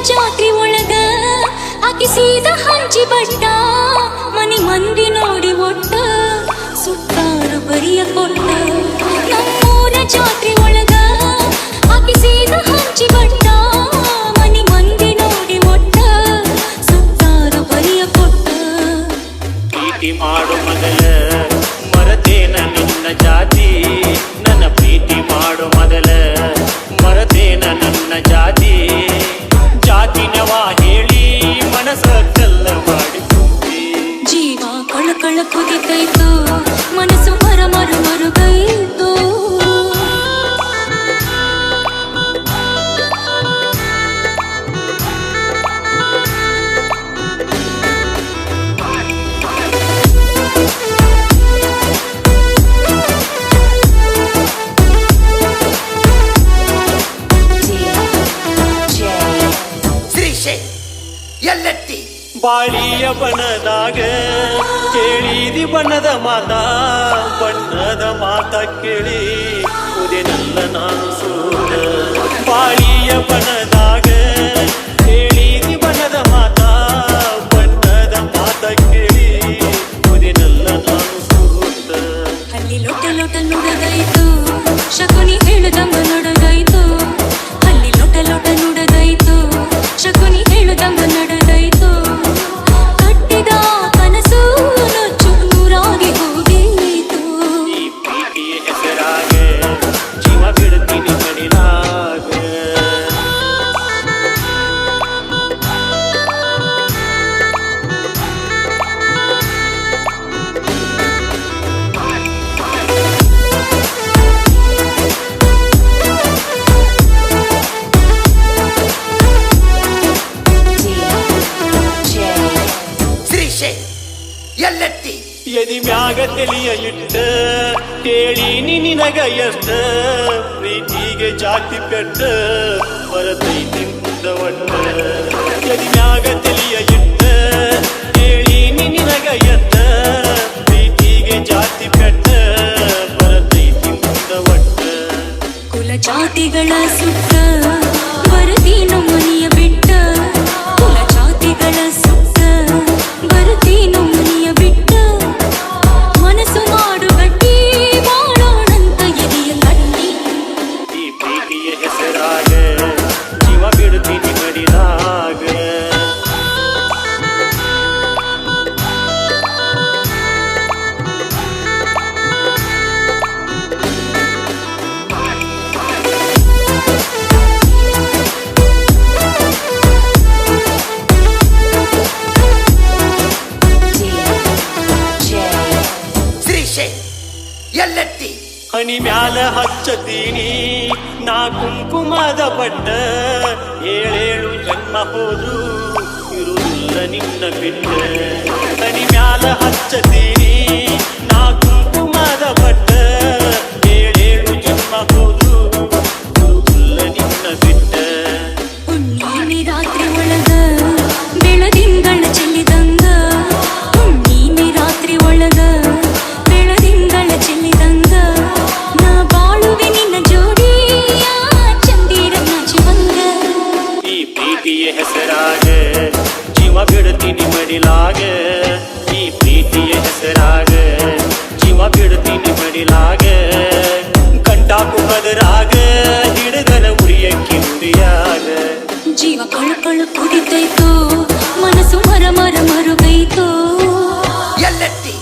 ಜಾತ್ರೆ ಒಳಗ ಆಕಿ ಸೀದಾ ಹಂಚಿ ಬಟ್ಟ ಮನಿ ಮಂದಿ ನೋಡಿ ಒಟ್ಟ ಸುತ್ತಾರು ಬರಿಯ ಕೊಟ್ಟ ನಮ್ಮೂರ ಜಾತ್ರೆ ಒಳಗ ಆಕಿ ಸೀದಾ ಹಂಚಿ ಬಟ್ಟ ಮನಿ ಮಂದಿ ನೋಡಿ ಒಟ್ಟ ಸುತ್ತಾರು ಬರಿಯ ಕೊಟ್ಟ ಪ್ರೀತಿ ಮಾಡು ಮೊದಲ ಮರತೇನ ನಿನ್ನ ಜಾತಿ ನನ್ನ ಪ್ರೀತಿ ಮಾಡು ಮೊದಲ ಮರತೇನ ನನ್ನ ಜಾತಿ ಜಾತಿನವ ಹೇಳಿ ಮನಸ ಕಲ್ಲ ಮಾಡಿಕೊಂಡಿ ಜೀವ ಕಳಕಳ ಕುದಿತೈತು ಮನಸ್ಸು ಮರ ಮರ ಮರುಗೈತು ಬಾಳಿಯ ಬಣ್ಣದಾಗ ಕೇಳಿದಿ ಬಣ್ಣದ ಮಾತ ಕೇಳಿ ಉದೆನಲ್ಲ ನಾನು ಸೋತ ಬಾಳಿಯ ಬಣ್ಣದಾಗ ಕೇಳಿದಿ ಬಣ್ಣದ ಮಾತ ಕೇಳಿ ಉದೆನಲ್ಲ ನಾನು ಸೋತ ಅಲ್ಲಿ ಲೊಟ ಲೊಟ ನುಡದಾಯ್ತು ಶಕುನಿ ಹೇಳುದಂಗ ನಡದಾಯ್ತು ಅಲ್ಲಿ ಲೊಟ ಲೊಟ ನುಡದಾಯ್ತು ಶಕುನಿ ಹೇಳುದಂಗ ನಡೆದಾಯ್ತು ಕಟ್ಟಿದ ಕನಸು ನುಚ್ಚು ನೂರಾಗಿ ಹೋಗೀತು ಈ ಪ್ರೀತಿಯ ಹೆಸರಾಗ ಜೀವ ಬಿಡ್ತೀನಿ ಮಡಿಲಾಗ ಎದಿ ಮ್ಯಾಗ ತೆಲಿಯ ಇಟ್ಟ ಕೇಳೀನಿ ನಿನಗ ಎಷ್ಟ ಪ್ರೀತಿಗೆ ಜಾತಿ ಪೆಟ್ಟ ಬರತೈತಿ ಮುಂದ ಒಟ್ಟ ಎದಿ ಮ್ಯಾಗ ತೆಲಿಯ ಇಟ್ಟ ಕೇಳೀನಿ ನಿನಗ ಎಷ್ಟ ಪ್ರೀತಿಗೆ ಜಾತಿ ಪೆಟ್ಟ ಬರತೈತಿ ಮುಂದ ಒಟ್ಟ ಕುಲ ಜಾತಿಗಳ ಸುತ್ತ ಬರತೀನು ಮನೆಯ ಬಿಟ್ಟ ಕುಲ ಜಾತಿಗಳ ಸುತ್ತ ಬರತೀನು ಮನೆಯ ಬಿಟ್ಟ ಮನಸ್ಸು ಮಾಡು ಗಟ್ಟಿ ಮಾಡೋಣಂತ ಎದೆಯ ಕಟ್ಟಿ ಈ ಪ್ರೀತಿಯ ಹೆಸರಾಗ ಜೀವ ಬಿಡ್ತೀನಿ ಮಡಿಲಾಗ ಹನಿ ಮ್ಯಾಲ ಹಚ್ಚತೀನಿ ನಾ ಕುಂಕುಮದ ಬಟ್ಟ ಏಳೇಳು ಜನ್ಮ ಹೋದ್ರು ಇರುವುದಿಲ್ಲ ನಿನ್ನ ಬಿಟ್ಟ ಹನಿ ಮ್ಯಾಲ ಹಚ್ಚತೀನಿ ನಾ ಕುಂಕುಮದ ಬಟ್ಟ ಏಳೇಳು ಜನ್ಮ ಹೋದ್ರು ಇರುವುದಿಲ್ಲ ನಿನ್ನ ಬಿಟ್ಟ ಹುಣ್ಣಿಮೆ ರಾತ್ರಿ ಒಳಗ ಬೆಳದಿಂಗಳ ಚೆಲ್ಲಿದಂಗ ಹುಣ್ಣಿಮೆ ರಾತ್ರಿ ಒಳಗ ಬೆಳದಿಂಗಳ ಚೆಲ್ಲಿದಂಗ ನಾ ಬಾಳುವೆ ನಿನ್ನ ಜೋಡಿಯ ಚಂದಿರನ ಜೀವಂಗ ಈ ಪ್ರೀತಿಯ ಹೆಸರಾಗ ಜೀವ ಬಿಡ್ತೀನಿ ಮಡಿಲಾಗ ಈ ಪ್ರೀತಿಯ ಹೆಸರಾಗ ಜೀವ ಬಿಡ್ತೀನಿ ಮಡಿಲಾಗ ಕಂಟಾಕು ಬದರಾಗ ಹಿಡಿದನ ಉರಿಯಕ್ಕಿ ಉರಿಯಾಗ ಜೀವ ಕಳು ಕುದಿತೈತು ಮನಸ್ಸು ಮರ ಮರ ಮರುಗೈತು ಎಲ್ಲೆತ್ತಿ